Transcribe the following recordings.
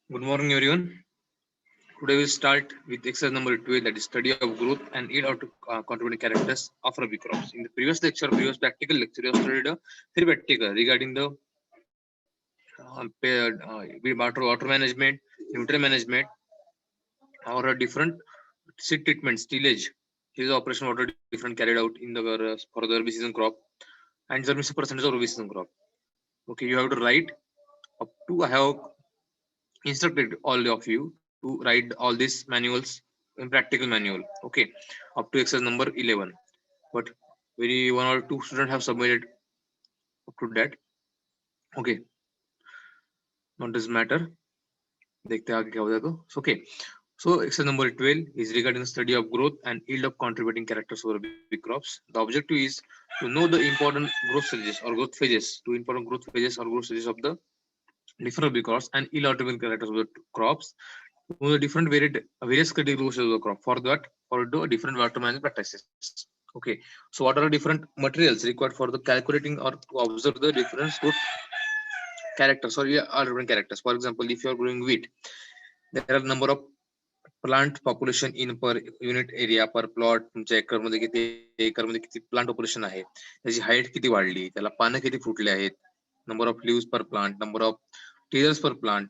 Good morning, everyone. Today we'll start with exercise number 12, that is study of growth and yield out contributing characters of Rabi crops. In the previous lecture, previous practical lecture, we have studied a theoretical regarding the water management, nutrient management, or a different seed treatment, tillage. This is operation water different carried out in the for the Rabi season crop and germination percentage of Rabi season crop. Okay, you have to write up to I have instructed all of you to write all these manuals in practical manual. Okay, up to exercise number 11. But very one or two students have submitted up to that. Okay, not does matter. देखते हैं आगे क्या होता है तो. Okay, so exercise number 12 is regarding the study of growth and yield of contributing characters over big crops. The objective is to know the important growth stages or growth phases, or growth stages of the different big crops and yield contributing characters of the crops. The different various categories of the crop. For that, or do different water management practices. Okay, so what are the different materials required for the calculating or to observe the different growth characters or different characters? For example, if you are growing wheat, there are number of plant population in per unit area per plot. तुमच्या एकरमध्ये किती plant population आहे, त्याची height किती वाढली, त्याला पानं किती फुटले आहेत, number of leaves per plant, number of tears per plant,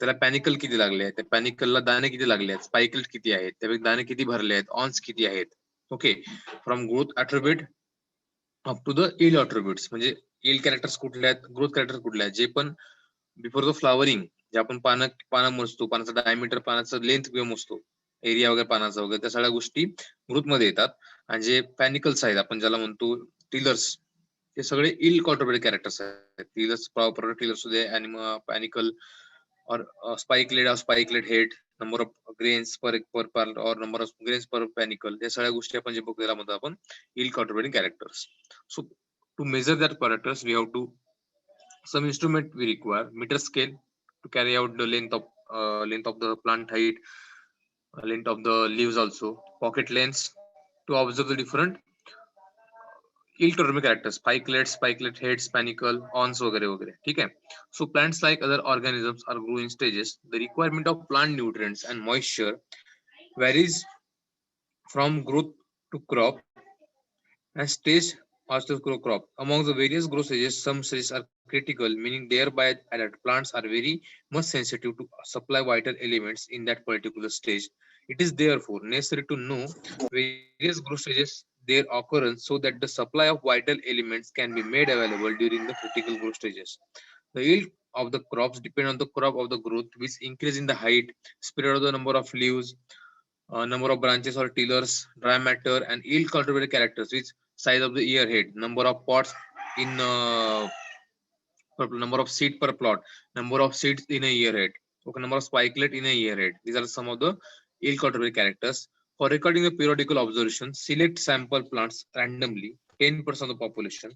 त्याला पॅनिकल किती लागले आहेत, त्या पॅनिकलला दाणे किती लागले आहेत, स्पाइकलेट किती आहेत, त्यापैकी दाणे किती भरले आहेत, ऑन्स किती आहेत. Okay, from growth attribute up to the yield attributes, म्हणजे यील्ड कॅरेक्टर्स कुठले आहेत, ग्रोथ कॅरेक्टर कुठले आहेत, जे पण बिफोर द फ्लावरिंग जे आपण पानं मोजतो, पानाचा डायमीटर, पानाचा लेंथ मोजतो, एरिया वगैरे पानाचा वगैरे, त्या सगळ्या गोष्टी ग्रोथ मध्ये येतात. आणि जे पॅनिकल्स आहेत आपण ज्याला म्हणतो टिलर्स, हे सगळे यील्ड कॉन्ट्रिब्युटेड कॅरेक्टर्स आहेत. टिलर्स प्रॉपर टिलर्स मध्ये पॅनिकल or spikelet head, number of grains per plant or number of grains per panicle, या सगळ्या गोष्टी आपण जे बघतो त्याला म्हणतो आपण yield contributing characters. So to measure that characters, we have to some instrument we require meter scale to carry out the length of the plant height, length of the leaves, also pocket lengths to observe the different yield contributing characters, spikelet heads, panicle, awns वगैरे वगैरे. ठीक आहे. So plants like other organisms are growing stages. The requirement of plant nutrients and moisture varies from growth to crop and stage after crop. Among the various growth stages, some stages are critical, meaning thereby that plants are very much sensitive to supply vital elements in that particular stage. It is therefore necessary to know various growth stages, their occurrence, so that the supply of vital elements can be made available during the critical growth stages. The yield of the crops depend on the crop of the growth, which increase in the height, spread of the number of leaves, number of branches or tillers, dry matter, and yield contributed characters, which size of the ear head, number of pots in number of seed per plot, number of seeds in a year head, okay, number of spikelet in a year head. These are some of the yield contributed characters. For recording the periodical observation, select sample plants randomly, 10% of the population,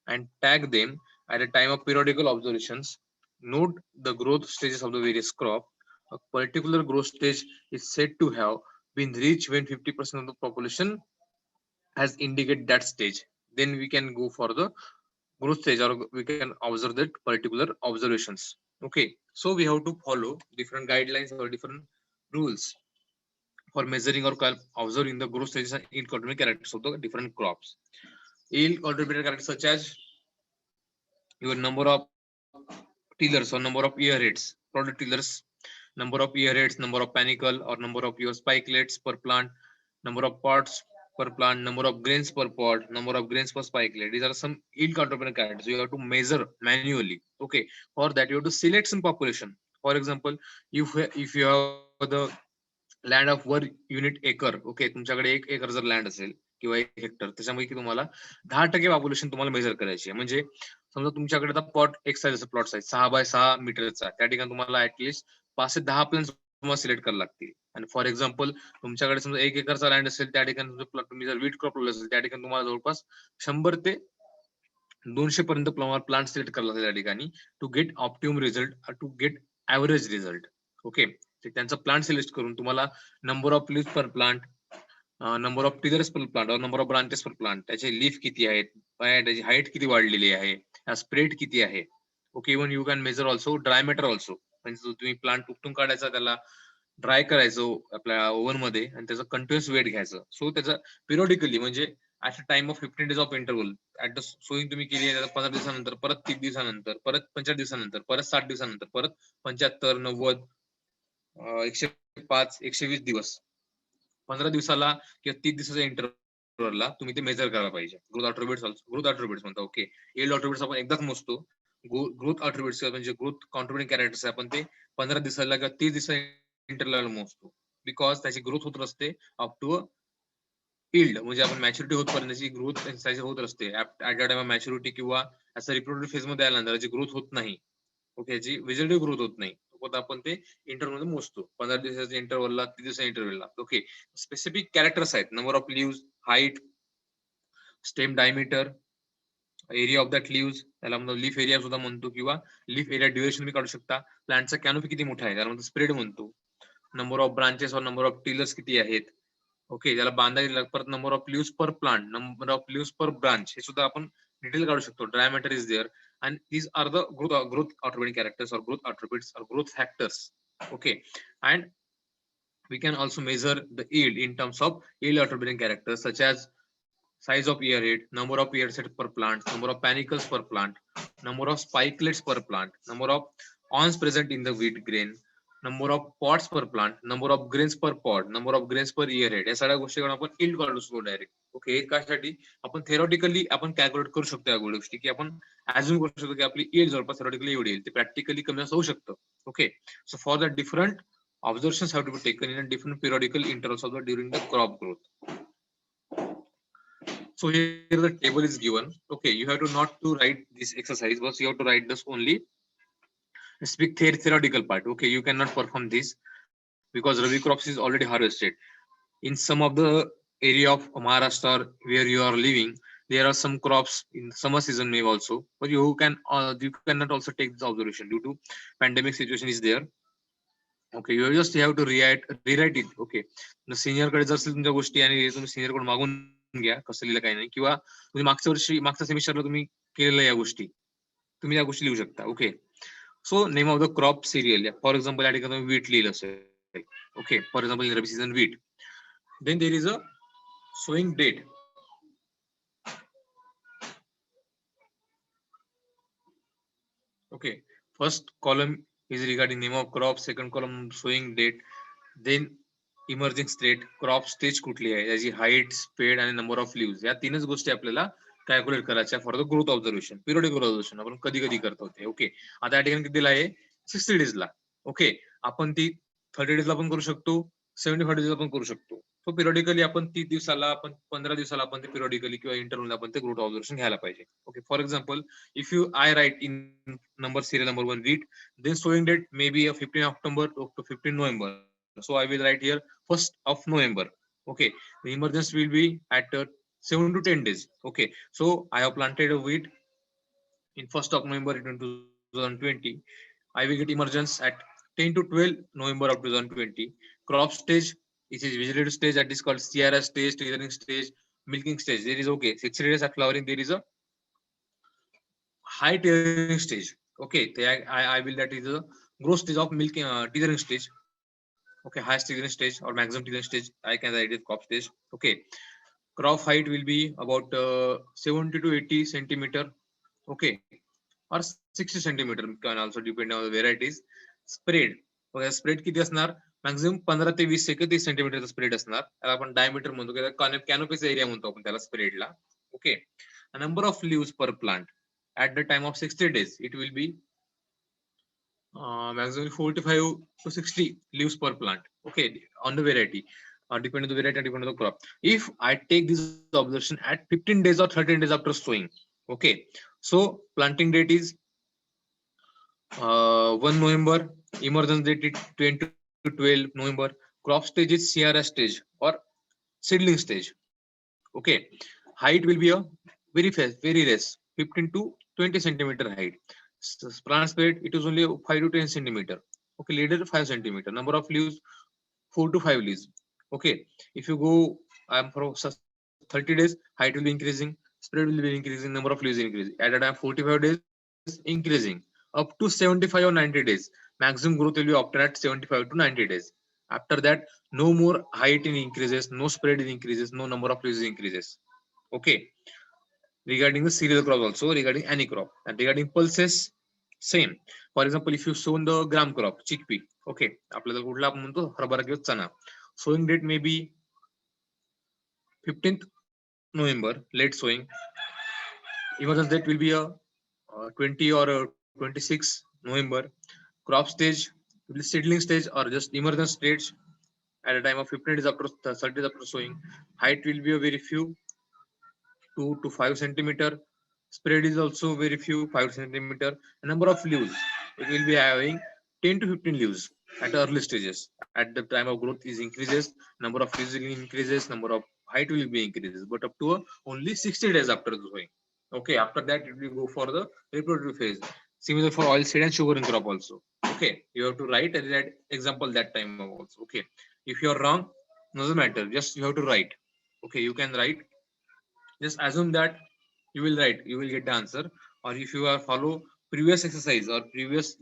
and tag them at a time of periodical observations. Note the growth stages of the various crop. A particular growth stage is said to have been reached when 50% of the population has indicated that stage. Then we can go for the growth stage, or we can observe that particular observations. Okay, so we have to follow different guidelines or different rules for measuring or observing the growth stages and yield contributing characters of the different crops. Yield contributing characters such as your number of tillers or number of ear heads, product tillers, number of ear heads, number of panicle or number of your spikelets per plant, number of pods per plant, number of grains per pod, number of grains per spikelet. These are some yield contributing characters. You have to measure manually. Okay, for that you have to select some population. For example, if you have the land of 1 unit acre, okay, तुमच्याकडे 1 एकर जर land असेल किंवा 1 Hector, त्याच्यामध्ये तुम्हाला 10% population तुम्हाला major करायची आहे. म्हणजे समजा तुमच्याकडे आता प्लॉट एक साईज प्लॉट साईज 6x6 मीटरचा, त्या ठिकाणी तुम्हाला ऍटलीस्ट 5 ते 10 प्लॅन्स तुम्हाला सिलेक्ट करायला लागतील. आणि फॉर एक्झाम्पल तुमच्याकडे समजा 1 एकरचा लँड असेल, त्या ठिकाणी तुमचं प्लॉट तुम्ही जर वीट क्रॉप लावलं असेल, त्या ठिकाणी तुम्हाला जवळपास 100 ते 200 पर्यंत प्लांट सिलेक्ट करायला लागेल त्या ठिकाणी to get optimum result, to get average result. Okay, त्यांचा प्लांट सिलेक्ट करून तुम्हाला number of leave per plant, number of tillers per plant और number of branches per plant, त्याचे लीफ किती आहेत, त्याची हाईट किती वाढलेली आहे, स्प्रेड किती आहे. Okay, even you can major also dry matter also. म्हणजे तुम्ही प्लांट उपटून काढायचा, त्याला ड्राय करायचं आपल्या ओव्हन मध्ये आणि त्याचं कंटिन्युअस वेट घ्यायचं. सो त्याचं पिरियडिकली म्हणजे at a time of 15 days of interval, at the sowing तुम्ही केली आहे 15 दिवसानंतर, परत 30 दिवसानंतर, परत 45 दिवसानंतर, परत 60 दिवसानंतर, परत 75, 90, 105, 120 दिवस, 15 दिवसाला किंवा 30 दिवसाच्या इंटरव्हलला तुम्ही ते मेजर करायला पाहिजे. ग्रोथ अॅट्रिब्यूट्स म्हणतो. ओके, यील्ड अॅट्रिब्यूट्स आपण एकदाच मोजतो. ग्रोथ अॅट्रिब्यूट्स म्हणजे ग्रोथ कॉन्ट्रिब्युटिंग कॅरेक्टर्स आपण ते 15 दिवसाला किंवा 30 दिवसाच्या इंटरव्हलला मोजतो. बिकॉज त्याची ग्रोथ होत असते अप टू यील्ड, म्हणजे आपण मॅच्युरिटी होतपर्यंत त्याची ग्रोथ त्याची होत असते. At a time of maturity किंवा असं रिप्रोडक्टिव्ह फेज मध्ये आल्यानंतर त्याची ग्रोथ होत नाही. ओके, याची व्हिजिटिव्ह ग्रोथ होत नाही. आपण ते इंटरव्हल मध्ये मोजतो. 15 दिवसाच्या इंटरव्हलला, 30 दिवसाच्या इंटरव्हलला. ओके, स्पेसिफिक कॅरेक्टर्स आहेत. Number of leave, height, stem diameter, area of that leave, त्याला म्हणतो लीफ एरिया सुद्धा म्हणतो, किंवा लीफ एरिया ड्युरेशन तुम्ही काढू शकता. प्लांटचा कॅनोपी किती मोठा आहे त्याला म्हणतो स्प्रेड म्हणतो. नंबर ऑफ ब्रांचेस और नंबर ऑफ टिलर्स किती आहेत. ओके, त्याला बांधायला परत number of leave per plant, number of leave per branch, हे सुद्धा आपण डिटेल काढू शकतो. Dry matter is there and these are the growth attributing characters or growth attributes or growth factors. Okay, and we can also measure the yield in terms of yield attributing characters such as size of ear head, number of ear heads per plant, number of panicles per plant, number of spikelets per plant, number of awns present in the wheat grain, number of pods per plant, number of grains per pod, number of grains per ear head. या सगळ्या गोष्टी आपण yield काढू शकतो direct. Okay, कशासाठी आपण theoretically आपण calculate करू शकतो या गोष्टी, की आपण अज्युम करू शकतो की आपली yield जवळपास थेरॉटिकली एवढी येईल. ते प्रॅक्टिकली कमी असं होऊ शकतं. Okay, so for the different observations have to be taken in a different periodical intervals of the during the crop growth. So here the table is given. Okay, you have to not to write this exercise, but you have to write this only speak theoretical part. Okay, you cannot perform this because Rabi crops is already harvested. In some of the area of Maharashtra where you are living, there are some crops in summer season maybe also, but you cannot also take this observation due to pandemic situation is there. Okay, you just have to rewrite it. Okay, senior कडे जर तुमच्या गोष्टी आणि तुम्ही senior कडून मागून घ्या कसं लिहिलं काही नाही, किंवा तुम्ही मागच्या सेमिस्टरला तुम्ही केलेल्या या गोष्टी तुम्ही या गोष्टी लिहू शकता. Okay, so name of the crop serial, for example या ठिकाणी वीट लिहिलं असेल. Okay, for example rabi season wheat, then there is a sowing date. Okay, first column is regarding name of crop, second column sowing date, then emerging state, crop stage कुठली आहे, त्याची height, spade आणि number of live, या तीनच गोष्टी आपल्याला calculate करायच्या for the growth observation, periodic growth observation आपण कधी कधी करतो ते. ओके, आता या ठिकाणी किती दिला आहे 60 डेजला. ओके, आपण ती 30 डेजला पण करू शकतो, 75 डेजला पण करू शकतो. सो पिरियडिकली आपण 30 दिवसाला, आपण 15 दिवसाला आपण ते पिरियडिकली किंवा इंटरव्हलला आपण ते ग्रोथ ऑब्झर्वेशन घ्यायला पाहिजे. Okay, for example if you I write in number serial number 1 wheat, then sowing date may be 15 October to 15 November. So I will write here 1st of November. Okay, the emergence will be at 7 to 10 days. Okay, so I have planted a wheat in 1st of November 2020. I will get emergence at 10 to 12 November of 2020. Crop stage, it is vegetative stage, that is called CRS stage, teethering stage, milking stage. There is okay 60 days at flowering. There is a high teethering stage. Okay, I will that is a growth stage of milking teethering stage. Okay, highest tillage stage or maximum tillage stage, I can write it crop stage. Okay, crop height will be about 70 to 80 centimeter. Okay, or 60 centimeter can also depend on the varieties. Spread, okay, spread किती असणार? Maximum 15 ते 20 ते 30 सेंटीमीटरचा spread असणार. त्याला आपण diameter म्हणतो किंवा कॅनोपीचा area म्हणतो आपण त्याला स्प्रेडला. ओके, नंबर ऑफ लीव्स पर plant at the time of 60 days it will be maximum 45 to 60 leaves per plant. Okay, on the variety, depending on the variety, depending on the crop. If I take this observation at 15 days or 13 days after sowing, okay, so planting date is 1 November, emergence date is 10 to 12 November, crop stage is CRS stage or seedling stage. Okay, height will be a very fast, very less, 15 to 20 centimeter height. Plant spread, it is only 5 to 10 centimeter. Okay, leader 5 centimeter. Number of leaves 4 to 5 leaves. Okay, if you go for 30 days, height will be increasing, spread will be increasing, number of leaves increasing. At a time 45 days, increasing up to 75 or 90 days. Maximum growth will be obtained at 75 to 90 days. After that, no more height in increases, no spread in increases, no number of leaves increases. Okay, regarding the cereal crop also, regarding any crop, and regarding pulses, same. For example, if you sow the gram crop, chickpea, okay, आपल्याला कुठला आपण म्हणतो हरभरा किंवा चना, sowing date may be 15th November, late sowing. Emergence date will be a 20 or 26 November. Crop stage will be seedling stage or just emergence stage at a time of 15 days after 30 days after sowing. Height will be a very few, 2 to 5 centimeter. Spread is also very few, 5 centimeter. Number of leaves, it will be having 10 to 15 leaves at early stages. At the time of growth is increases, number of leaves will increases, number of height will be increases, but up to only 60 days after the sowing. Okay, after that it will go for the reproductive phase. Similar for oilseed and sugar crop also. Okay, you have to write that example that time also. Okay, if you are wrong, doesn't matter, just you have to write. Okay, you can write, just assume that you will write, you will get the answer. Or if you are follow previous exercise or previous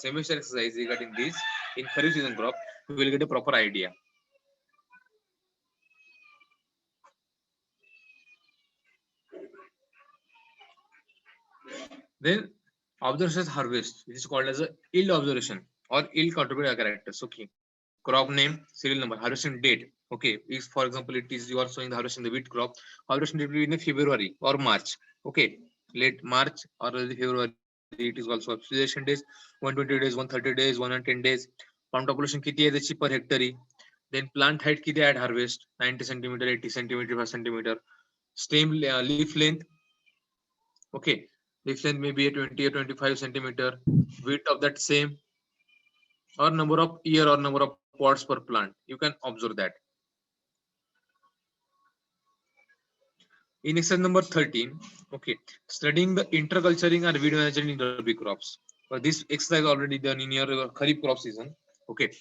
semester exercise regarding this in kharif season crop, you will get a proper idea. Then observation harvest, which is called as a yield observation or yield contributor characters. Okay, crop name, serial number, harvesting date. Okay, if for example it is you are showing the harvesting the wheat crop, harvesting date will be in February or March. Okay, late March or early February. It is also observation days 120 days, 130 days, 110 days. Plant population किती आहे त्याची per hectare. Then plant height किती आहे at harvest, 90 centimeter, 80 centimeter, 5 centimeter. Stem leaf length. Okay, leaf length may be a 20 or 25 centimeter. Width of that same, or number of ear or number of pods per plant. You can observe that. In exercise number 13, okay, studying the interculturing and weed management in Rabi crops. This exercise already done in your Kharif crop season. Okay,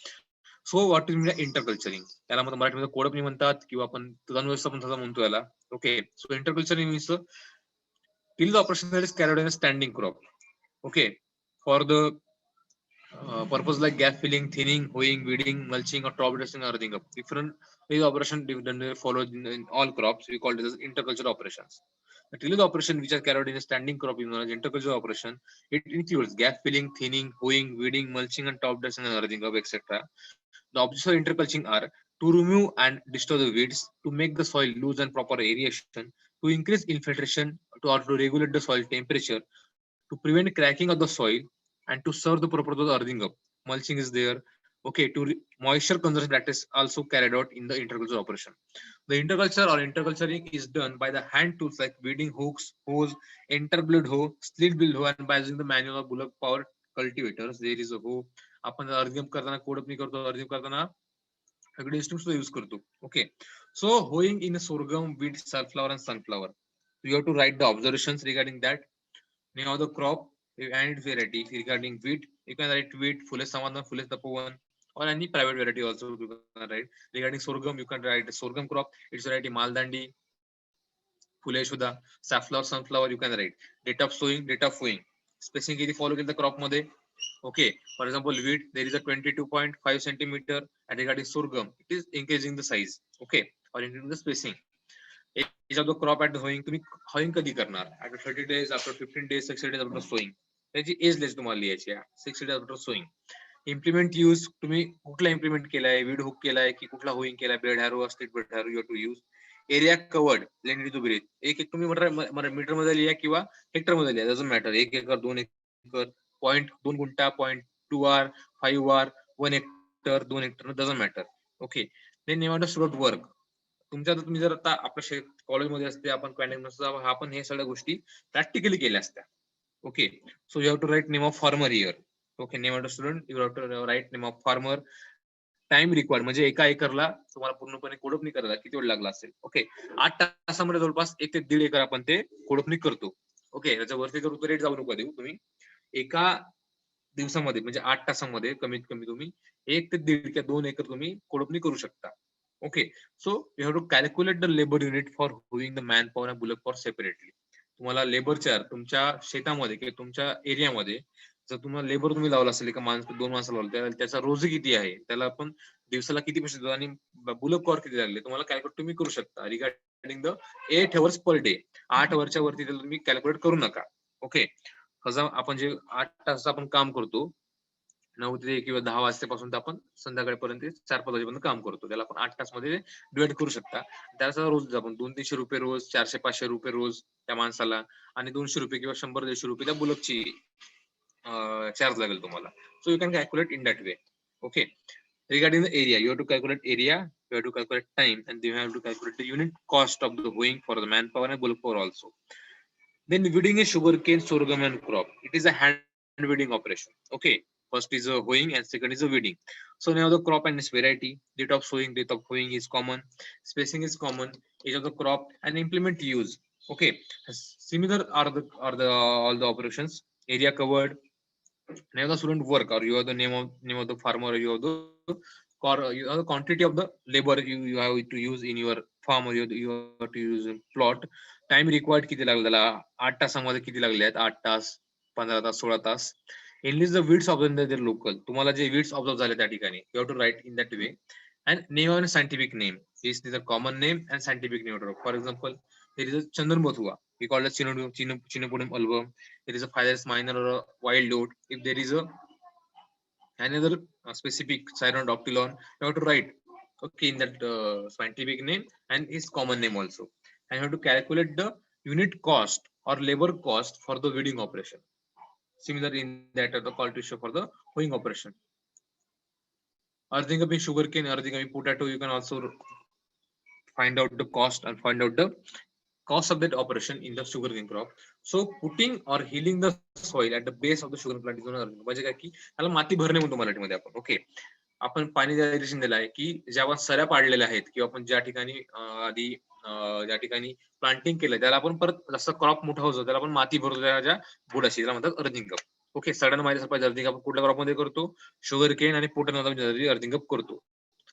so what is interculturing? त्याला मराठीमध्ये कोळपणी म्हणतात किंवा आपण तण व्यवस्थापन तसं म्हणतो याला. Okay, so interculturing means till the operation that is carried out in a standing crop. Okay, for the purpose like gap filling, thinning, hoeing, weeding, mulching, or top dressing, or everything. Different operation followed in all crops. We call it as intercultural operations. The tillage operation which are carried out in a standing crop is known as intercultural operation. It includes gap filling, thinning, hoeing, weeding, mulching, and top dressing, and everything, etc. The objects of interculturing are to remove and destroy the weeds, to make the soil loose and proper aeration, to increase infiltration, or to regulate the soil temperature, to prevent cracking of the soil, and to serve the purpose of the earthing up. Mulching is there. Okay, moisture conservation practice also carried out in the interculture operation. The interculture or interculturing is done by the hand tools like weeding hooks, hose, interblade hoe, split blade hoe, and by using the manual or bullock power cultivators. There is a hoe. आपण अर्धिम करताना कोडपणी करतो, अर्धिम करताना सगळे instruments use करतो. Okay, so hoeing in sorghum, wheat, sunflower, and sunflower. You have to write the observations regarding that. Name of the crop and its variety. Regarding wheat, you can write wheat, Fulle Samadhan, Fulle Tapovan, or any private variety also you can write. Regarding sorghum, you can write sorghum crop, its variety Maldandi, Fulle Shuddha, safflower, sunflower, you can write. Date of sowing, date of hoeing. Spacing किती follow केलं the crop मध्ये Okay, for example, wheat, there is a 22.5 centimeter, and regarding sorghum, it is increasing the size. Okay, or increasing the spacing. Age of the crop at the hoeing, तुम्ही hoeing कधी करणार? After 30 days, after 15 days, 60 days after sowing. त्याची as less तुम्हाला लिहायची आहे, 60 days after sowing. Implement use, तुम्ही कुठला implement केलाय, वीड हुक केलाय की कुठला होईंग केलाय, blade harrow, stick blade harrow, you to use. Area covered, length to breadth, एक एक तुम्ही मीटर मध्ये लिहा किंवा हेक्टर मध्ये लिहा, डझंट मॅटर. 1 एकर, 2 एकर, 0.2 गुंठा, 0.2 are, 5 are, 1 hectare, 2 hectare, doesn't matter. Okay, then name of student work. तुमच्या तुम्ही जर आता आपल्या कॉलेजमध्ये असते, आपण आपण हे सगळ्या गोष्टी प्रॅक्टिकली केल्या असत्या. Okay, so you have to write name of farmer here. Okay, name of student, you have to write name of farmer. Time required, म्हणजे एका एकरला तुम्हाला पूर्णपणे कोडपणी करायला किती वेळ लागला असेल. ओके, 8 तासामध्ये जवळपास 1 ते 1.5 एकर आपण ते कोडपणी करतो. ओके, त्याच्यावरती करू तर रेट जाऊ नका देऊ तुम्ही. एका दिवसामध्ये म्हणजे 8 तासामध्ये कमीत कमी तुम्ही 1 ते 1.5 किंवा 2 एकर तुम्ही कोडपणी करू शकता. Okay, so you have to calculate the labour unit for hoeing the man power and bullock power separately. तुम्हाला लेबर चार्ज तुमच्या शेतामध्ये किंवा तुमच्या एरियामध्ये जर तुम्हाला लेबर तुम्ही लावला असेल, एका माणसं 2 माणसं लावलं, त्याचा रोज किती आहे, त्याला आपण दिवसाला किती पैसे देतो आणि बुलक पॉवर किती लागले, तुम्हाला कॅल्क्युलेट तुम्ही करू शकता regarding the 8 hours per day. 8 hours वरती तुम्ही कॅल्क्युलेट करू नका. ओके, आपण जे 8 तास आपण काम करतो, 9 ते किंवा 10 वाजल्यापासून तर आपण संध्याकाळपर्यंत 4-5 वाजेपर्यंत काम करतो, त्याला आपण 8 तासमध्ये डिवाइड करू शकता. त्याचा रोज आपण 200-300 रुपये रोज, 400-500 रुपये रोज त्या माणसाला, आणि 200 रुपये किंवा 100-150 रुपये त्या बुलकची चार्ज लागेल तुम्हाला. So you can calculate in that way. Okay, regarding the area, you have to calculate area, you have to calculate time, and you have to calculate the unit cost of the hoeing for the manpower and bulk power also. Then weeding is sugarcane, sorghum, and crop. It is a hand weeding operation. Okay, first is a hoeing and second is a weeding. So now the crop and its variety, date of sowing, date of hoeing is common, spacing is common, age of the crop, and implement use. Okay, similar are the all the operations. Area covered, name of the student work, or you have the name of the farmer, or you have the you have the quantity of the labor you have to use in your farm, or you have to use in plot. Time required किती लागला त्याला, 8 तासामध्ये किती लागले आहेत, 8 तास, 15 तास, 16 तास. Enlist the weeds observed in local, तुम्हाला जे weeds observe झाले त्या ठिकाणी, you have to write in that way. And name of a scientific name is the common name and scientific name. For example, there is a Chandramathua, we call it Chinopodium album. There is a Phyllis minor or a wild oat. If there is a another specific Cyanodactylon, you have to write okay in that scientific name and his common name also. And you have to calculate the unit cost or labor cost for the weeding operation. Similar in that the call to show for the hoeing operation. Earthing up in sugarcane, earthing up in potato, you can also find out the cost and find out the cost of that operation in the sugarcane crop. So putting or healing the soil at the base of the sugar plant is known. म्हणजे काय की त्याला माती भरणे म्हणतो मराठीमध्ये आपण. Okay, आपण पाणी इरिगेशन दिलं आहे की ज्या सऱ्या पाडलेल्या आहेत किंवा आपण ज्या ठिकाणी आधी ज्या ठिकाणी प्लांटिंग केलं त्याला आपण परत जसं क्रॉप मोठा होतो त्याला आपण माती भरतो, त्याच्या बुडाशी, त्याला म्हणतात अर्थिंग अप. ओके, सडन माहिती असं अर्थिंग अप कुठल्या क्रॉप मध्ये करतो, शुगर केन आणि पोटॅटो अर्थिंग अप करतो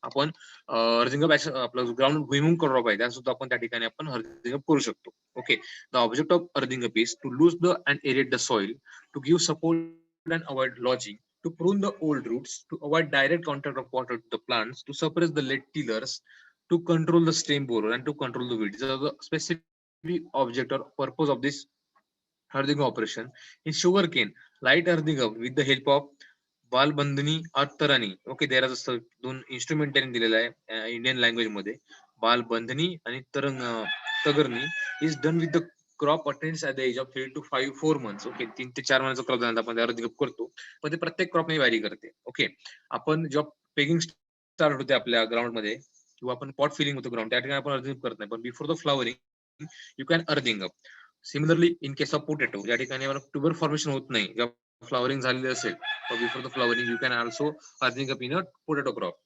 आपण. अर्थिंग अप आपलं ग्राउंड भुईमुंग क्रॉप आहे त्यासुद्धा आपण त्या ठिकाणी आपण अर्थिंग अप करू शकतो. Okay, the object of earthing up is to loose the and aerate the soil, to give support and avoid lodging, to prune the old roots, to avoid direct contact of water to the plants, to suppress the lead tillers, to control the stem borer, and to control the weeds. These are the specific object or purpose of this earthing operation. In sugarcane, light earthing up with the help of बाल बंधनी और तरणी. Okay, there are दोन instrument त्यांनी दिलेला आहे Indian language मध्ये, बाल बंधनी आणि तगरणी is done with the crop attains at the age of 3 to 4 months. Okay, 3 ते 4 महिन्याचा क्रॉप झाला आपण अर्थिंग अप करतो, पण ते प्रत्येक क्रॉप व्हॅरी करते. ओके, आपण जेव्हा पेगिंग स्टार्ट होते आपल्या ग्राउंड मध्ये किंवा आपण पॉट फिलिंग होतो ग्राउंड, त्या ठिकाणी आपण अर्थिंग अप करत नाही, पण before the flowering you can earthing up. Similarly in case of potato, या ठिकाणी आपण ट्यूबर फॉर्मेशन होत नाही, जेव्हा फ्लॉवरिंग झालेली असेल, before the flowering you can also earthing up in a potato crop.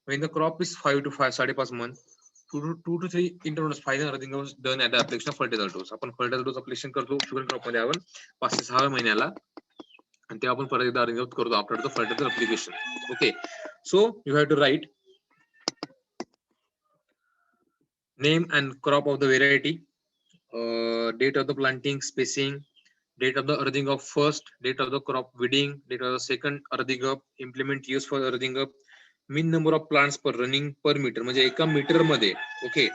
When the crop is 5 to 5.5 months, 2 to 3 intervals final earthing is done at the application of fertilizer dose. आपण fertilizer dose application करतो sugar crop मध्ये आपण 5 ते 6 महिन्याला, आणि ते आपण परत एकदा अर्थिंग अप करतो after the fertilizer application. Okay, so you have to write name and crop of the variety, date of the planting, spacing, date of the earthing of first, date of the crop weeding, date of the second earthing up, implement used for earthing up, mean number of plants per running per meter, म्हणजे एका metre मध्ये okay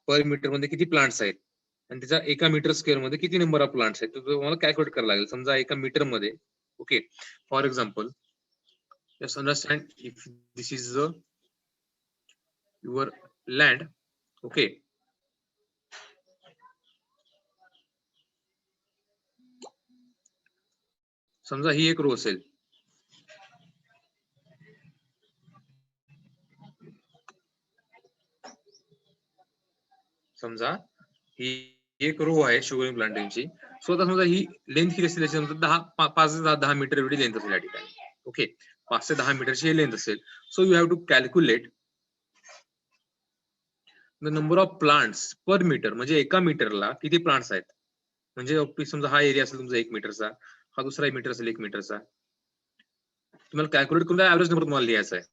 पर metre मध्ये किती plants आहेत आणि त्याचा एका मीटर स्क्वेअर मध्ये किती नंबर ऑफ प्लांट्स आहेत तो तुम्हाला कॅल्क्युलेट करायला लागेल. समजा एका मीटर मध्ये okay for example just understand if this is your land okay समजा ही एक रो असेल समजा ही एक रो आहे शुगरिंग प्लांटेशनची. सो आता समजा ही लेंथ किती असेल समजा 5 ते 10 मीटर एवढी लेंथ असेल या ठिकाणी ओके 5 ते 10 मीटरची लेंथ असेल. So you have to calculate the number of plants per metre म्हणजे एका मीटरला किती प्लांट्स आहेत म्हणजे समजा हा एरिया असेल तुमचा 1 मीटरचा हा दुसरा मीटर असेल 1 मीटरचा तुम्हाला कॅल्क्युलेट करून ऍव्हरेज नंबर तुम्हाला लिहायचा आहे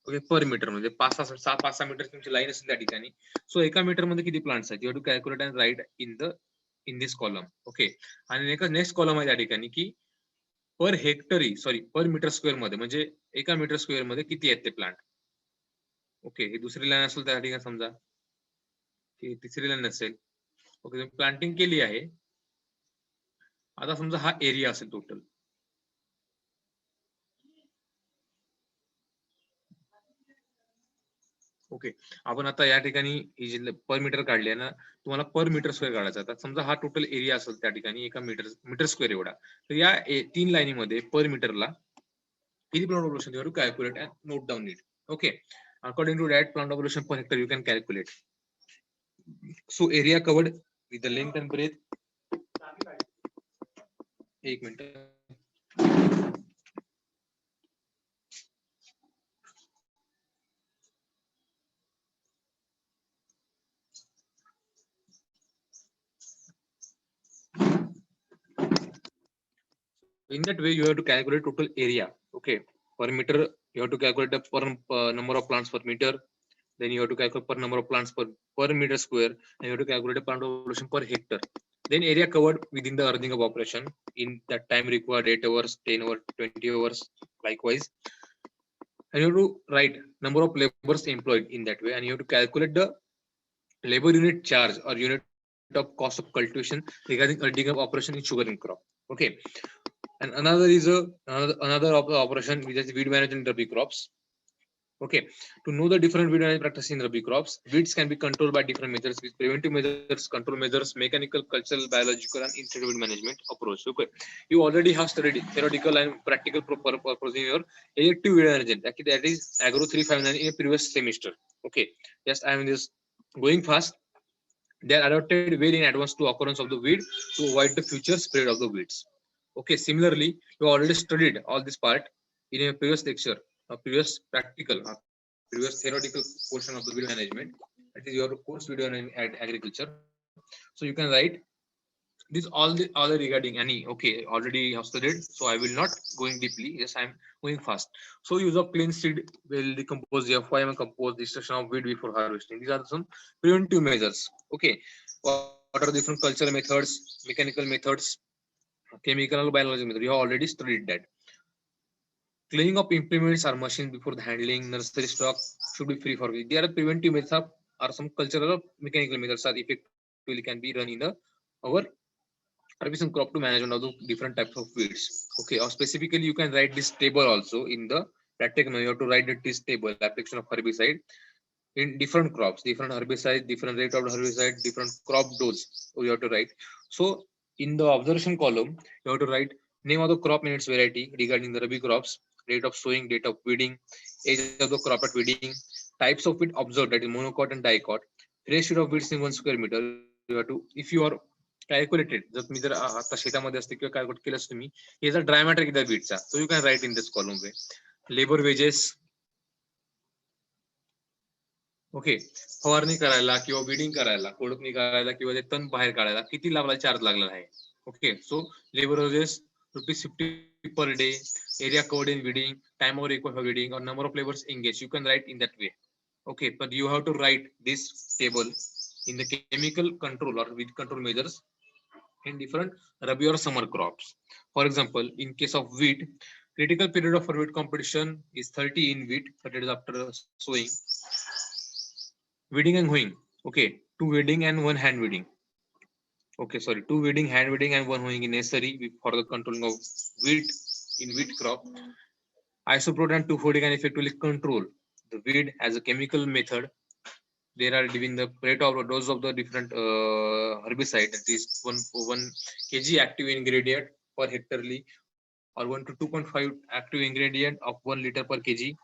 ओके पर मीटर म्हणजे 5-6 मीटर तुमची लाईन असेल त्या ठिकाणी. सो एका मीटर मध्ये किती प्लांट्स आहेत you have to calculate and write in this column okay. आणि नेक्स्ट कॉलम आहे त्या ठिकाणी की पर हेक्टरी सॉरी पर मीटर स्क्वेअर मध्ये म्हणजे एका मीटर स्क्वेअर मध्ये किती आहेत ते प्लांट ओके. ही दुसरी लाईन असेल त्या ठिकाणी समजा की तिसरी लाईन असेल ओके प्लांटिंग केली आहे. आता समजा हा एरिया असेल टोटल ओके. आपण आता या ठिकाणी ही जी पर मीटर काढली आहे ना तुम्हाला पर मीटर स्क्वेअर काढायचा आता समजा हा टोटल एरिया असेल त्या ठिकाणी एका मीटर स्क्वेअर एवढा तर या 3 लाईनीमध्ये पर मीटरला किती plant population you have to calculate and note down it okay. According to that plant population per hectare you can calculate. So area covered with the length and breadth एक minute in that way you have to calculate total area okay per meter you have to calculate the number of plants per meter then you have to calculate per number of plants per meter square and you have to calculate the plant population per hectare then area covered within the earthing of operation in that time required 8 hours 10 hours 20 hours likewise and you have to write number of laborers employed in that way and you have to calculate the labor unit charge or unit of cost of cultivation regarding earthing of operation in sugarcane crop okay. And another is another of the operation which is weed management in Rabi crops. Okay, to know the different weed management practices in Rabi crops, weeds can be controlled by different methods with preventive measures, control measures, mechanical, cultural, biological, and integrated weed management approach. Okay, you already have studied theoretical and practical purpose in your elective weed management. Actually, that is Agro 359 in a previous semester. Okay, just I am just going fast. They are adopted well in advance to occurrence of the weed to avoid the future spread of the weeds. Okay, similarly, you already studied all this part in a previous lecture, a previous practical, a previous theoretical portion of the video management. That is your course video at agriculture. So you can write this all the regarding any okay already have studied. So I will not going deeply. Yes, I am going fast. So use of clean seed will decompose the FYM compost, destruction of weed before harvesting. These are some preventive measures. Okay, what are the different cultural methods, mechanical methods, chemical and biological method. You have already studied that. Cleaning of implements or machines before the handling, nursery stock should be free for weed. There are preventive methods or some cultural or mechanical methods are effectively can be run in the our herbicide crop to management of the different types of weeds. Okay, or specifically you can write this table also in the practical. You have to write this table application of herbicide in different crops, different herbicides, different rate of herbicide, different crop dose. So you have to write. So in the observation column, you have to write name of the crop and its variety regarding the Rabi crops, rate of sowing, date of weeding, age of the crop at weeding, types of weed observed, that is monocot and dicot, ratio of weeds in 1 square meter. You have to, if you are calculated, जर तुम्ही जर आता शेतामध्ये असते किंवा calculate केलंच तुम्ही याचा ड्रायमॅटर किती बीटचा, so you can write in this column way. Labor wages, okay, फवारणी करायला किंवा विडिंग करायला, कोळपणी करायला किंवा ते तण बाहेर काढायला किती लागला चार्ज लागला आहे. Okay, so labour wages ₹50 per day, area covered in weeding, time of required for weeding, or number of laborers engaged. You can write in that way. Okay, but you have to write this table in the chemical control or weed control measures. in different rabi or summer crops. For example, in case of wheat, critical period of wheat competition is 30 in wheat, 30 days after sowing. Weeding and hoeing. Okay, two weeding and one hand weeding. Okay, sorry, two weeding, hand weeding, and one hoeing is necessary for the controlling of wheat in wheat crop. Isoprod and 2,4-D can effectively control the weed as a chemical method. They are giving the rate of dose of the different herbicide, that is 1 kg active ingredient per hectare or 1 to 2.5 active ingredient of 1 liter per kg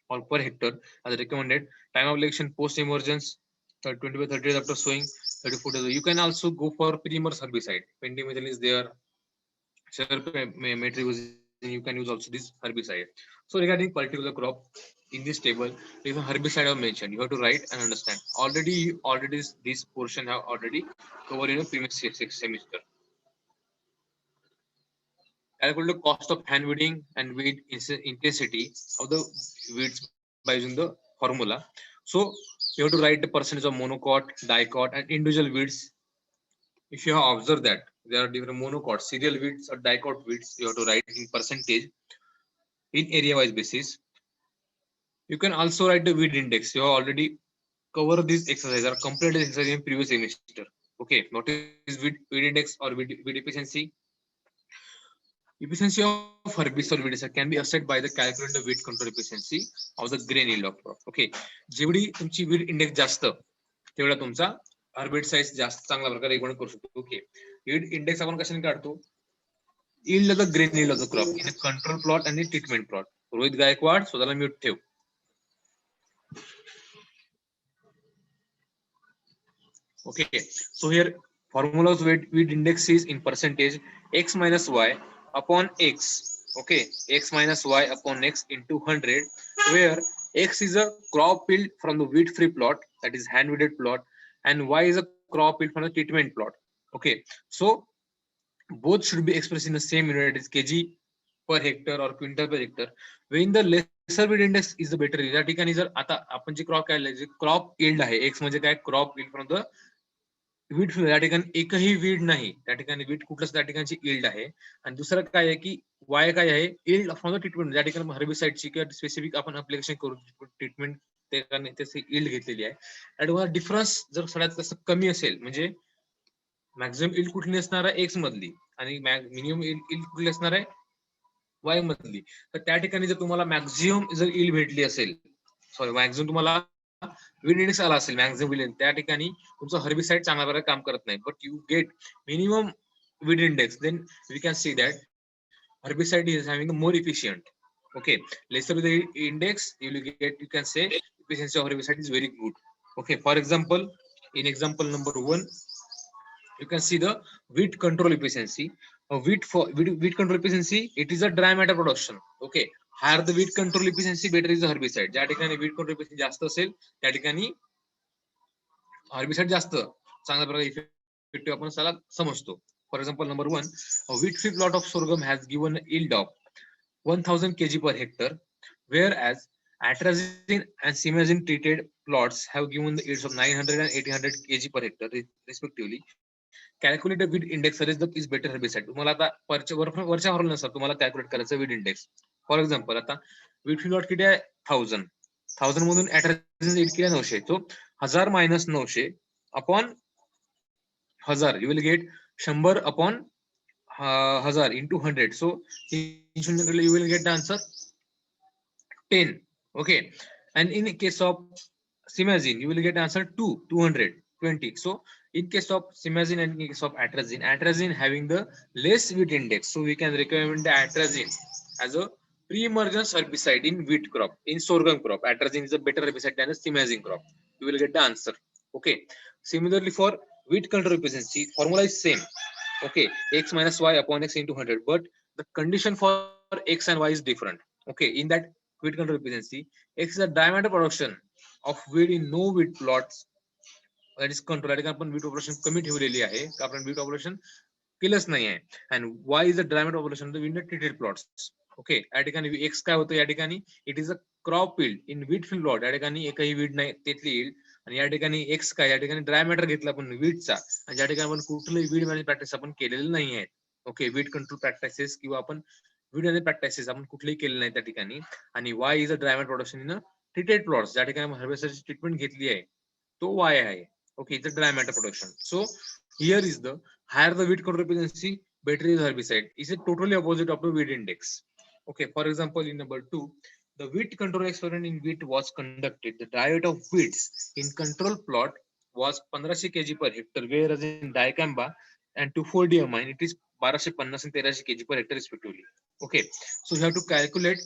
or per hectare as recommended. Time of application post emergence 20 by 30 days after sowing, 34 days. You can also go for pre-emerge herbicide. Pendimethalin is there. Metribuzin, you can use also this herbicide. So regarding particular crop, in this table, there is a herbicide I have mentioned. You have to write and understand. Already this portion have already covered in a previous semester. Calculate the cost of hand weeding and weed intensity of the weeds by using the formula. So you have to write the percentage of monocot, dicot, and individual weeds. If you have observed that there are different monocots, serial weeds or dicot weeds, you have to write in percentage in area-wise basis. You can also write the weed index. You have already covered this exercise or completed this exercise in previous semester. Okay, what is weed index or weed efficiency? Efficiency of herbicide or weedicide can be assessed by the calculated weed control efficiency of the grain yield of crop. Okay, जेवढी तुमची weed index जास्त तेवढा तुमचा herbicide जास्त चांगल्या प्रकारे एकूण करू शकतो. ओके, weed index आपण कशाने काढतो? Yield of the grain yield of the crop in a control plot and a treatment plot. Rohit Gaikwad स्वतःला म्यूट ठेव. Okay, so here formulas weed index is in percentage x minus y upon x. Okay, x minus y upon x into 100, where x is a crop yield from the weed free plot, that is hand weeded plot, and y is a crop yield from the treatment plot. Okay, so both should be expressed in the same unit, that is kg per hectare or quintal per hectare. When the lesser weed index is the better. या ठिकाणी जर आता आपण जे crop काय crop yield आहे, x म्हणजे काय crop yield from the wheat flow, या ठिकाणी एकही वीड नाही, त्या ठिकाणी वीट कुठलंच त्या ठिकाणची यील्ड आहे. आणि दुसरं काय आहे की वाय काय आहे, यील्ड फ्रॉम द ट्रीटमेंट, ज्या ठिकाणी हर्बिसाइडची किंवा स्पेसिफिक आपण अप्लिकेशन करू ट्रीटमेंट त्याची यील्ड घेतलेली आहे. आणि तुम्हाला डिफरन्स जर सगळ्यात जास्त कमी असेल म्हणजे मॅक्झिमम यील्ड कुठली असणार आहे एक्स मधली आणि मिनिमम यील्ड कुठली असणार आहे वाय मधली. तर त्या ठिकाणी जर तुम्हाला मॅक्झिमम जर यील्ड भेटली असेल, सॉरी मॅक्झिमम तुम्हाला विंड इंडेक्स आला असेल मॅक्झिमम विंड, त्या ठिकाणी तुमचं हर्बिसाइड चांगल्या प्रकारे काम करत नाही. But you get minimum wind index, then we can see that herbicide is having more efficient. Okay, lesser the index you will get, you can say efficiency of herbicide is very good. Okay, for example, in example number 1 you can see the weed control efficiency. Weed control efficiency, it is a dry matter production. Okay, higher the weed control efficiency, better is the herbicide. ज्या ठिकाणी weed control efficiency जास्त असेल त्या ठिकाणी herbicide जास्त चांगल्या प्रकारे effective आपण त्याला समजतो. For example, number 1, a wheat free plot of sorghum has given a yield of 1000 kg per hectare, whereas atrazine and simazine treated plots have given the yields of 900 and 800 kg per hectare respectively. Calculate the weed index is better herbicide. तुम्हाला आता वरच्या formula तुम्हाला calculate करायचं weed index. For example आता wheat free plot किती आहे 1000 मधून atrazine yield किती आहे 900. So 1000 minus 900 upon 1000 you will get 100 upon 1000 into 100. So you will get the answer 10. Okay, and in case of simazine you will get answer 220. So in case of simazine and in case of atrazine having the less wheat index, so we can recommend the atrazine as a pre-emergence herbicide in wheat crop. In sorghum crop, atrazine is a better herbicide than a simazine crop. You will get the answer. Okay, similarly for wheat control efficiency, formula is same. Okay, x minus y upon x into 100, but the condition for x and y is different. Okay, in that wheat control efficiency, x is a diameter production of wheat in no wheat plots, that is control. आपण wheat operation कमी ठेवलेली आहे, आपण wheat operation केलंच नाही आहे. and y is the diameter operation of the wind treated plots. Okay, या ठिकाणी x काय होतं, या ठिकाणी it is a crop yield in wheat field plot, या ठिकाणी एकही वीड नाही त्यातली yield आणि या ठिकाणी एक्स काय, या ठिकाणी ड्राय मॅटर घेतला आपण वीटचा, आणि ज्या ठिकाणी आपण कुठलंही वीड मॅनेज प्रॅक्टिस आपण केलेलं नाही आहे. ओके, वीट कंट्रोल प्रॅक्टिसेस किंवा आपण वीड मॅनेज प्रॅक्टिसेस आपण कुठलेही केले नाही त्या ठिकाणी. आणि Y is a dry matter production in treated plots, ज्या ठिकाणी हार्वेस्टरची ट्रीटमेंट घेतली आहे तो वाय आहे. Okay, it's a dry matter production. So here is the higher the weed control efficiency, better is herbicide. Is it totally opposite of the weed index? Okay, for example, in number 2, the wheat control experiment in wheat was conducted. The diet of wheats in control plot was 1500 kg per hectare, whereas in dicamba and 2,4-diamine it is 1250 and 1300 kg per hectare respectively. Okay, so you have to calculate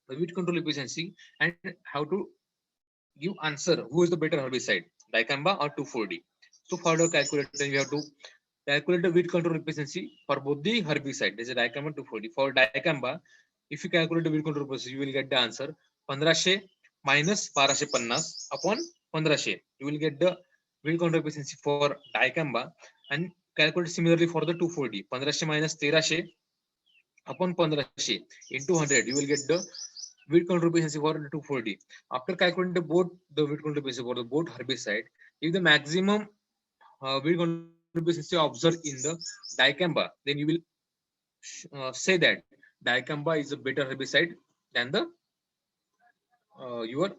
the wheat control efficiency and how to give answer who is the better herbicide, dicamba or 2,4-D. So for the calculator you have to calculate the wheat control efficiency for both the herbicide, this is dicamba 2,4-D. For dicamba, if you calculate the wheat control efficiency, you will get the answer 1500 minus 1250 upon 1500. You will get the wheat control efficiency for dicamba, and calculate similarly for the 2,4-D. 1500 minus 1300 upon 1500 into 100. You will get the wheat control efficiency for the 2,4-D. After calculating the wheat control efficiency for the both herbicide, if the maximum wheat control efficiency observed in the dicamba, then you will say that dicamba is a better herbicide than the your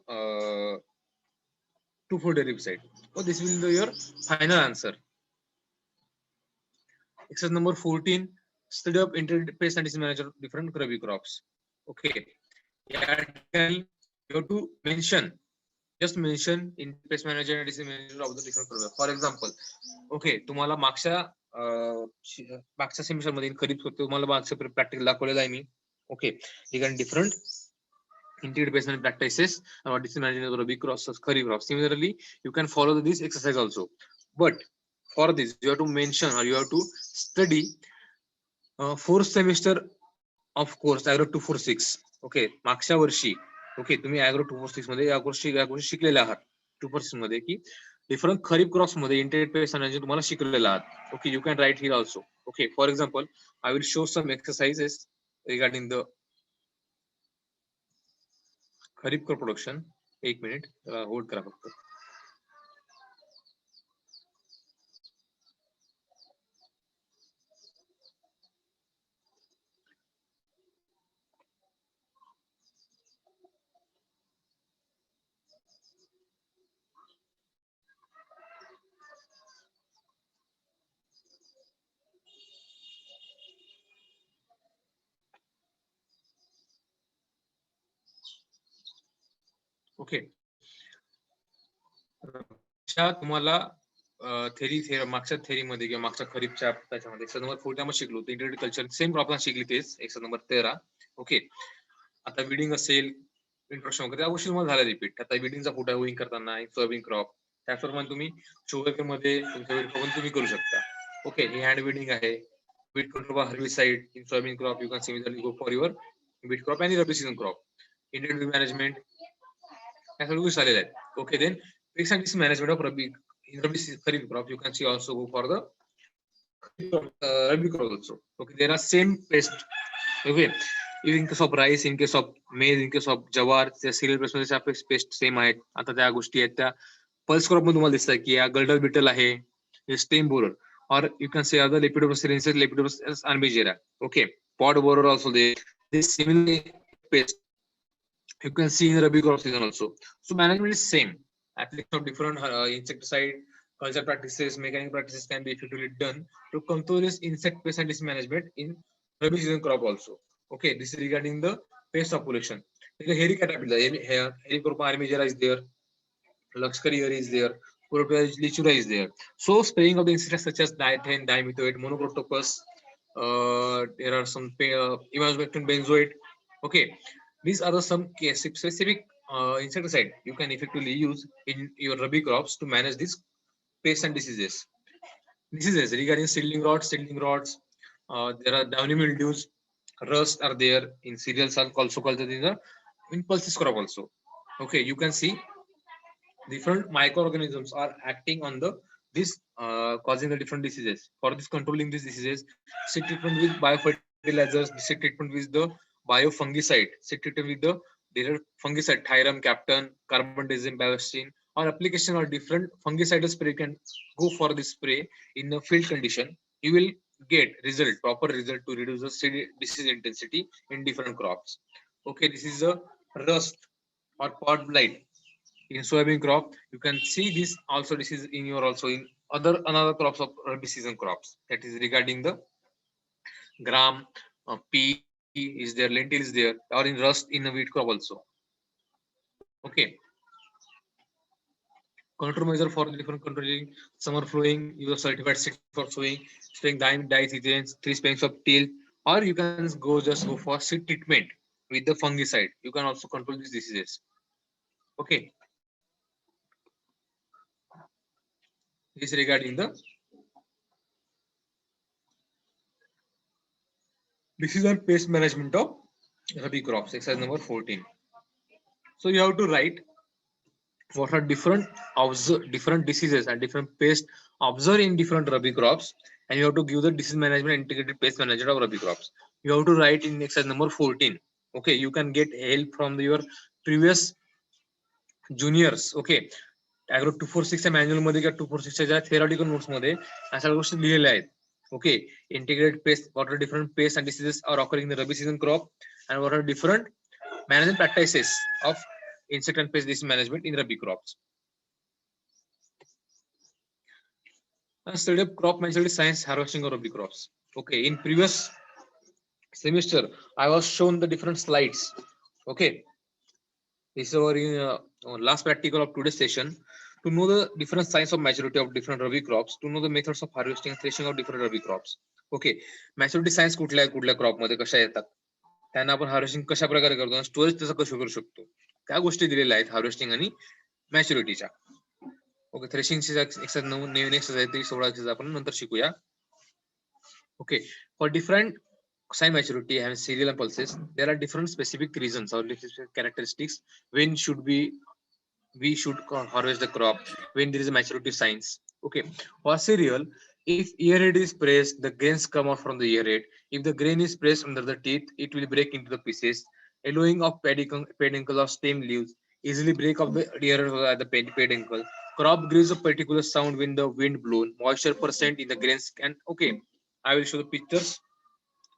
2,4-D herbicide. So this will be your final answer. Exercise number 14, study of integrated pest and disease management of different rabi crops. Okay, you have to mention, just mention in pest management and disease management of the different crops. For example, okay, तुम्हाला मागच्या semester मध्ये खरीप तुम्हाला मागच्या practical दाखवलेला आहे मी. Okay, ठिकाणी different integrated pest management practices or disease management of rabi crops, kharif crops. Similarly, you can follow this exercise also, but for this you have to mention or you have to study fourth semester of course agro 246. Okay, मागच्या वर्षी okay तुम्ही agro 246 मध्ये या गोष्टी शिकलेले आहात 246 मध्ये की डिफरंट खरीप क्रॉप्स मध्ये इंटेग्रेटेड पेस्ट मॅनेजमेंट तुम्हाला शिकलेले आहात. Okay, you can write here also. Okay, for example I will show some exercises regarding the kharif crop production. एक मिनिट होल्ड करा फक्त. ओके, तुम्हाला मागच्या थेरीमध्ये किंवा मागच्या खरीपच्या त्याच्यामध्ये एक्सरसाइज नंबर 14 मध्ये शिकलो इंटिग्रेटेड कल्चर, सेम प्रॉब्लेम शिकली तेच एक्सरसाइज नंबर 13. ओके, आता विडिंग असेल, इंट्रोडक्शन वगैरे त्या गोष्टी तुम्हाला झाल्या रिपीट. आता विडिंगचा फोटो विंग करताना सोयाबीन क्रॉप त्याचप्रमाणे तुम्ही शुगर मध्ये तुमच्या वेट तुम्ही करू शकता. ओके, ही हँड विडिंग आहे. Wheat control herbicide in soybean crop, you can similarly go for your wheat crop and rabi season crop. Integrated management, या सगळ्या गोष्टी झालेल्या आहेत. Okay, then pest and disease management of rabi kharif crop, you can see also go for the rabi crop also. Okay, there are same pest. Okay, in case of rice, in case of maize, in case of jawar, त्या serial paste मध्ये paste same आहेत. आता त्या गोष्टी आहेत त्या pulse crop मध्ये तुम्हाला दिसतात की या गल्डर बिटल आहे, stem borer, or you can say other Lepidopteris, Lepidopteris arbigera. Okay, pod borer also there. This similar pest you can see in the rabi crop season also. So management is same. Application of different insecticide, culture practices, mechanical practices can be effectively done to control this insect pest and disease management in rabi season crop also. Okay, this is regarding the pest population. The hairy caterpillar, Helicoverpa armigera is there, Luxury is there, Lichura is there. So spraying of the insects such as diethane, dimethoate, monocrotopus, there are some imazobactam benzoate. Okay, these are the some specific insecticide you can effectively use in your rabi crops to manage these pests and diseases. Diseases regarding seedling rods, there are downy mildews, rust are there in cereals, are also called in pulses crop also. Okay, you can see different microorganisms are acting on the this causing the different diseases. For this controlling these diseases, seed treatment with biofertilizers, seed treatment with the biofungicide, seed treatment with the fungicide, Thyram, Captain, carbendazim, Bavastin, or application or different fungicidal spray can go for this spray in the field condition, you will get proper result to reduce the disease intensity in different crops. Okay, this is a rust or pod blight in soybean crop. You can see this also, this is in your also in another crops of rabi season crops, that is regarding the gram, pea is there, lentil is there, or in rust in a wheat crop also. Okay, control measure for the different controlling summer flowing, use of certified seed for sowing, spraying diethylene, 3 sprayings of till, or you can just go for seed treatment with the fungicide. You can also control these diseases. Okay, this regarding the disease and pest management of rabi crops, exercise number 14. So you have to write what are different diseases and different pests observed in different rabi crops, and you have to give the disease management integrated pest management of rabi crops. You have to write in exercise number 14. Okay, you can get help from your previous juniors. Okay, agro 246 manual मध्ये किंवा 246 च्या theoretical notes मध्ये अशा गोष्टी लिहिलेल्या आहेत. Okay, integrated paste, what are different pests and diseases are occurring in the rabi season crop, and what are different management practices of insect and pest disease management in rabi crops. Study of crop maturity science, harvesting of rabi crops. Okay, in previous semester I was shown the different slides. Okay, this is our last practical of today's session. To know the different signs of maturity of different rabi crops, to know the methods of harvesting and threshing of different rabi crops. Okay, maturity signs कुठल्या crop मध्ये कशा येतात, त्यांना आपण harvesting कशा प्रकारे करतो, storage कसं करू शकतो, त्या गोष्टी दिलेल्या आहेत हार्वेस्टिंग आणि मॅच्युरिटीच्या. ओके, थ्रेशिंगची एक्सरसाइज नवीन एक्सरसाइज ती 16 आपण नंतर शिकूया. Okay, for different sign maturity and serial and pulses, there are different specific reasons or characteristics when we should harvest the crop, when there is a maturity signs. Okay, for cereal, if earhead is pressed, the grains come out from the earhead. If the grain is pressed under the teeth, it will break into the pieces. Yellowing of peduncle or stem leaves easily break off the earhead at the peduncle. Crop gives a particular sound when the wind blown. Moisture percent in the grains can. Okay, I will show the pictures.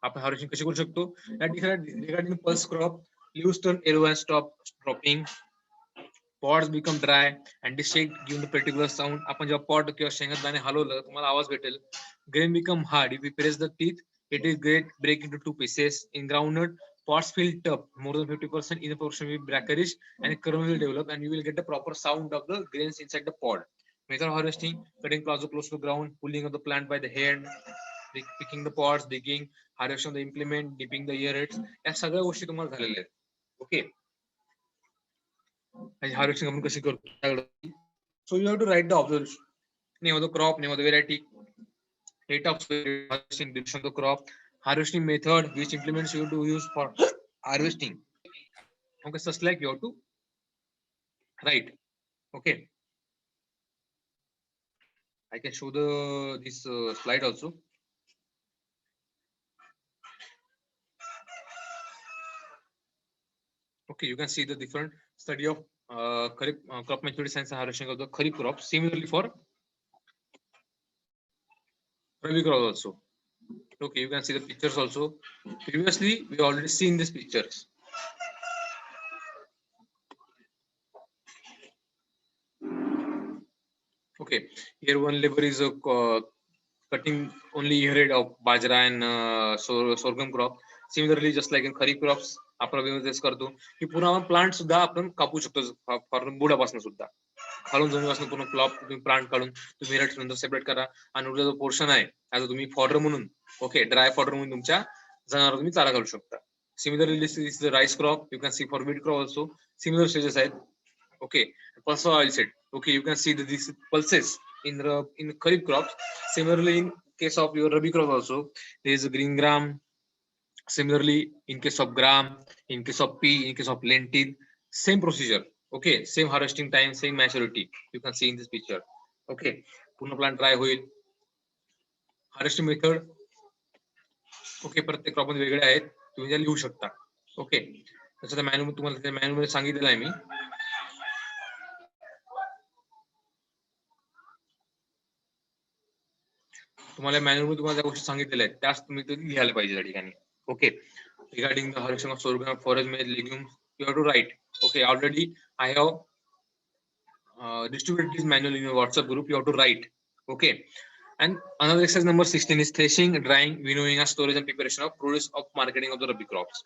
आपण harvesting कशी करू शकतो. या ठिकाणी regarding pulse crop, leaves turn yellow and stop dropping, pods become dry and shake give the particular sound. आपण जेव्हा pod किंवा शेंगात दाणे हलवलं तुम्हाला आवाज भेटेल. Grain become hard if we press the teeth, it is break into 2 pieces. In groundnut, pods feel tough, more than 50% in the portion will be brackerish and kernel will develop, and you will get the proper sound of the grains inside the pod. Method of harvesting: cutting plasma close to the ground, pulling of the plant by the hand, picking the pods, digging, harvesting the implement, dipping the earheads. या सगळ्या गोष्टी तुम्हाला झालेल्या आहेत. Okay, harvesting आपण कशी करतो. So you have to write the observation, name of the crop, name of the variety, date of harvesting, duration of the crop, harvesting method, which implements you have to use for harvesting. Okay, just like you have to write. Okay, I can show this slide also. Okay, you can see the different study of crop maturity science and harvesting of the kharif crops. Similarly for rabi crop also. Okay, you can see the pictures also. Previously, we already seen these pictures. Okay, here one labor is cutting only earhead of bajra and sorghum crop. Similarly, just like in kharif crops, आपण तेच करतो की पूर्ण आपण plant सुद्धा आपण कापू शकतो फॉर बुडापासून सुद्धा. खालून जमिनीपासून पूर्ण तुम्ही प्लांट काढून तुम्ही नंतर सेपरेट करा, आणि उरलेला जो पोर्शन आहे त्याचा तुम्ही फॉडर म्हणून, ओके, ड्राय फॉडर म्हणून तुमच्या जनावर तुम्ही चारा घालू शकता. Similarly, this is the rice crop. You can see for wheat crop also similar stages आहेत. Okay, pulse oil seed. Okay, you can see these pulses in the kharif crops. Similarly, in case of your rabi crop also, there is a green gram. Similarly, in case of gram, in case of pea, in case of lentil, same procedure. Okay, same harvesting time, same maturity. You can see in this picture. Okay, पूर्ण plant dry होईल. Harvesting method. Okay, प्रत्येक crop मध्ये वेगळे आहेत, तुम्ही त्या लिहू शकता. ओके, त्याचं मॅन्युअल तुम्हाला मॅन्युअल मध्ये सांगितलेलं आहे मी. तुम्हाला मॅन्युअल तुम्हाला ज्या गोष्टी सांगितलेल्या आहेत त्याच तुम्ही ते लिहायला पाहिजे त्या ठिकाणी. Okay. Regarding the harvesting of sorghum, forage maize, legumes, you have to write. Okay, already I have distributed this manual in your WhatsApp group. You have to write. Okay. And another exercise number 16 is threshing, drying, winnowing, and storage and preparation of produce of marketing of the Rabi crops.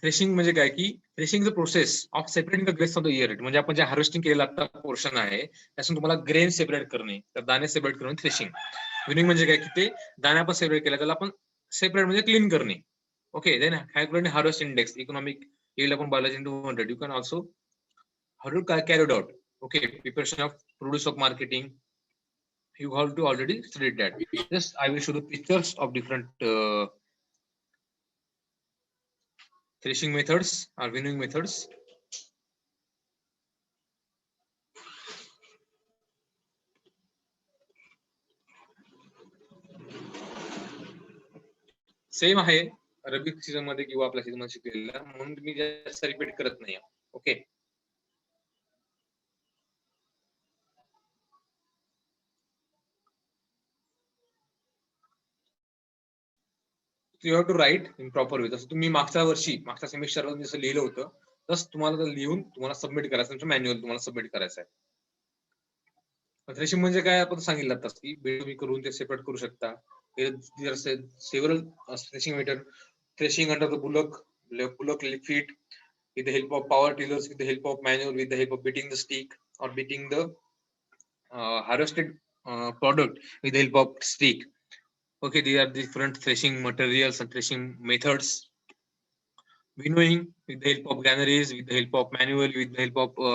Threshing म्हणजे काय की threshing the process of separating the grains of the year. म्हणजे आपण जे harvesting केलेला आता portion आहे त्यातून तुम्हाला ग्रेन सेपरेट करणे, तर दाणे सेपरेट करणे थ्रेशिंग. विनिंग म्हणजे काय की ते दाणे आपण सेपरेट केला त्याला आपण सेपरेट म्हणजे क्लीन करणे. Okay. Then calculate harvest index economic yield upon biology into 100. You can also how to carry it out. Okay, preparation of produce of marketing. You have to already studied that. Just I will show the pictures of different threshing methods or winnowing methods. Same आहे रबी season मध्ये किंवा आपल्या season मध्ये शिकलेला, म्हणून मी जास्त repeat करत नाही. Okay. You have to write in proper way. जसं तुम्ही मागच्या सेमिस्टर मध्ये जसं लिहिलं होतं तसं तुम्हाला लिहून तुम्हाला सबमिट करायचं, तुमचं मॅन्युअल तुम्हाला सबमिट करायचं आहे. थ्रेशिंग म्हणजे काय आपण सांगितलं तसं की बेड तुम्ही करून ते सेपरेट करू शकता. Several threshing method. Threshing under the bullock feet with the help of power tillers, with the help of manual, with the help of beating the stick or beating the harvested product with the help of stick. Okay, these are different threshing materials and threshing methods. Winnowing with the help of granaries, with the help of manual, with the help of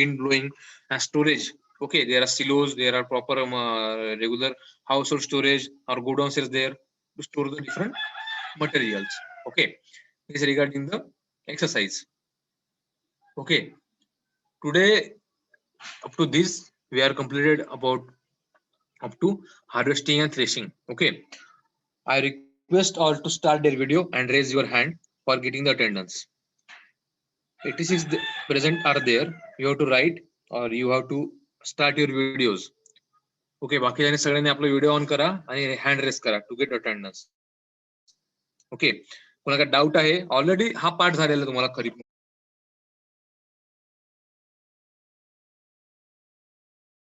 wind blowing, and storage. Okay, there are silos, there are proper regular household storage or godown cells there to store the different materials. Okay, this is regarding the exercise. Okay, today up to this we are completed about up to harvesting and threshing. Okay, I request all to start their video and raise your hand for getting the attendance. 86 present are there. You have to write or you have to start your videos. Okay, बाकीच्यांनी सगळ्यांनी आपला video on करा आणि hand race करा to get attendance. Okay. कोणाला doubt आहे? Already हा part झालेला तुम्हाला खरीप